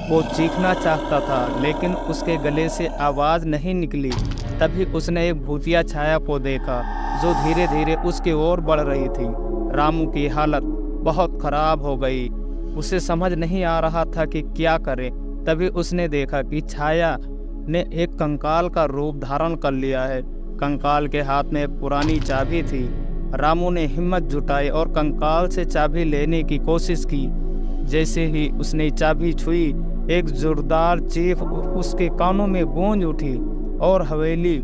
वो चीखना चाहता था लेकिन उसके गले से आवाज़ नहीं निकली। तभी उसने एक भूतिया छाया को देखा जो धीरे धीरे उसकी ओर बढ़ रही थी। रामू की हालत बहुत खराब हो गई। उसे समझ नहीं आ रहा था कि क्या करे। तभी उसने देखा कि छाया ने एक कंकाल का रूप धारण कर लिया है। कंकाल के हाथ में एक पुरानी चाबी थी। रामू ने हिम्मत जुटाई और कंकाल से चाबी लेने की कोशिश की। जैसे ही उसने चाबी छुई, एक जोरदार चीख उसके कानों में गूंज उठी और हवेली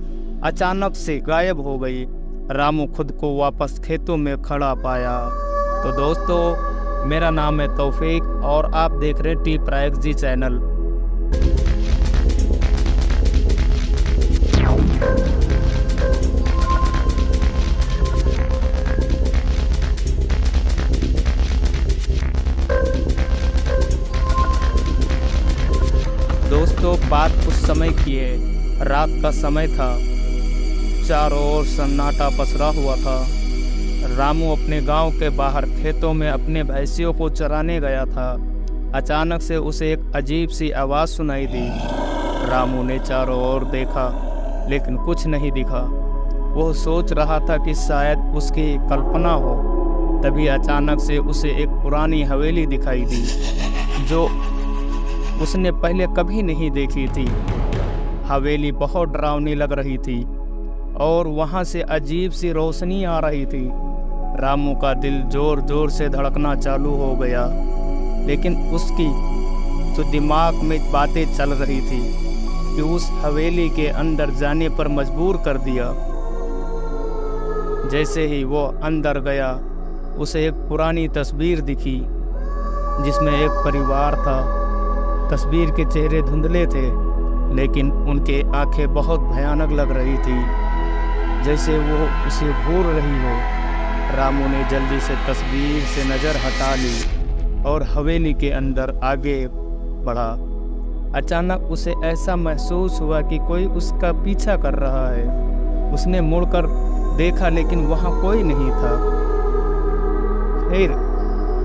अचानक से गायब हो गई। रामू खुद को वापस खेतों में खड़ा पाया। तो दोस्तों, मेरा नाम है तौफीक और आप देख रहे हैं टी प्राइक्स जी चैनल। दोस्तों, बात उस समय की है। रात का समय था। चारों ओर सन्नाटा पसरा हुआ था। रामू अपने गांव के बाहर खेतों में अपने भैंसियों को चराने गया था। अचानक से उसे एक अजीब सी आवाज़ सुनाई दी। रामू ने चारों ओर देखा लेकिन कुछ नहीं दिखा। वह सोच रहा था कि शायद उसकी कल्पना हो। तभी अचानक से उसे एक पुरानी हवेली दिखाई दी जो उसने पहले कभी नहीं देखी थी। हवेली बहुत डरावनी लग रही थी और वहाँ से अजीब सी रोशनी आ रही थी। रामू का दिल जोर जोर से धड़कना चालू हो गया, लेकिन उसकी जो दिमाग में बातें चल रही थी कि उस हवेली के अंदर जाने पर मजबूर कर दिया। जैसे ही वो अंदर गया, उसे एक पुरानी तस्वीर दिखी जिसमें एक परिवार था। तस्वीर के चेहरे धुंधले थे लेकिन उनके आंखें बहुत भयानक लग रही थी, जैसे वो उसे घूर रही हो। रामू ने जल्दी से तस्वीर से नज़र हटा ली और हवेली के अंदर आगे बढ़ा। अचानक उसे ऐसा महसूस हुआ कि कोई उसका पीछा कर रहा है। उसने मुड़कर देखा लेकिन वहाँ कोई नहीं था।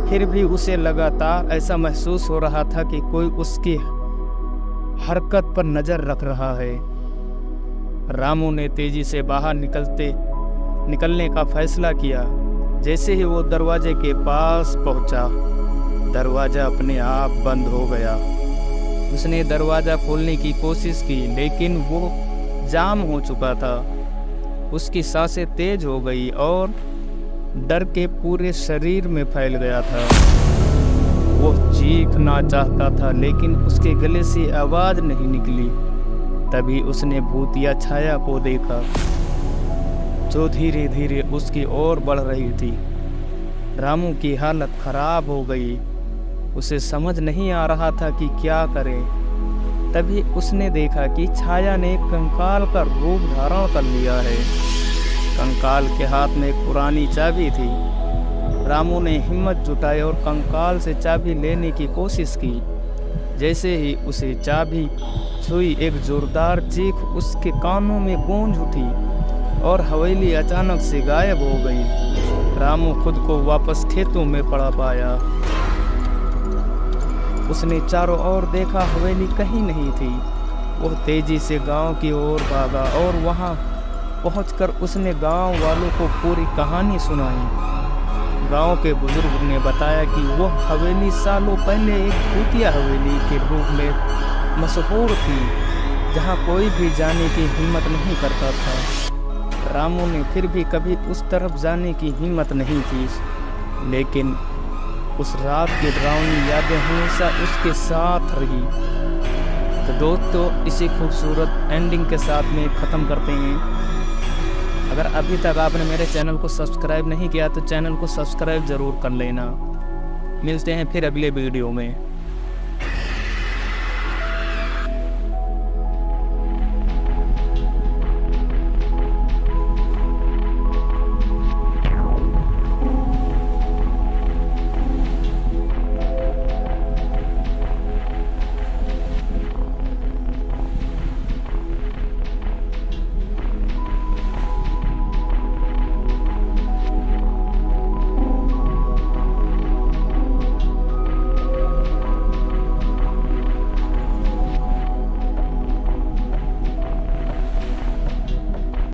फिर भी उसे लगातार ऐसा महसूस हो रहा था कि कोई उसकी हरकत पर नज़र रख रहा है। रामू ने तेजी से बाहर निकलने का फैसला किया। जैसे ही वो दरवाजे के पास पहुंचा, दरवाज़ा अपने आप बंद हो गया। उसने दरवाज़ा खोलने की कोशिश की लेकिन वो जाम हो चुका था। उसकी सांसें तेज हो गई और डर के पूरे शरीर में फैल गया था। वो चीखना चाहता था लेकिन उसके गले से आवाज़ नहीं निकली। तभी उसने भूतिया छाया को देखा जो धीरे धीरे उसकी ओर बढ़ रही थी। रामू की हालत खराब हो गई। उसे समझ नहीं आ रहा था कि क्या करे। तभी उसने देखा कि छाया ने एक कंकाल का रूप धारण कर लिया है। कंकाल के हाथ में एक पुरानी चाबी थी। रामू ने हिम्मत जुटाई और कंकाल से चाबी लेने की कोशिश की। जैसे ही उसे चाबी छुई, एक जोरदार चीख उसके कानों में गूंज उठी और हवेली अचानक से गायब हो गई। रामू खुद को वापस खेतों में पड़ा पाया। उसने चारों ओर देखा, हवेली कहीं नहीं थी। वह तेजी से गांव की ओर भागा और वहां पहुंचकर उसने गांव वालों को पूरी कहानी सुनाई। गांव के बुजुर्ग ने बताया कि वह हवेली सालों पहले एक भूतिया हवेली के रूप में मशहूर थी, जहां कोई भी जाने की हिम्मत नहीं करता था। रामू ने फिर भी कभी उस तरफ जाने की हिम्मत नहीं की, लेकिन उस रात की डरावनी यादें हमेशा उसके साथ रही। तो दोस्तों, इसी खूबसूरत एंडिंग के साथ में ख़त्म करते हैं। अगर अभी तक आपने मेरे चैनल को सब्सक्राइब नहीं किया तो चैनल को सब्सक्राइब ज़रूर कर लेना। मिलते हैं फिर अगले वीडियो में।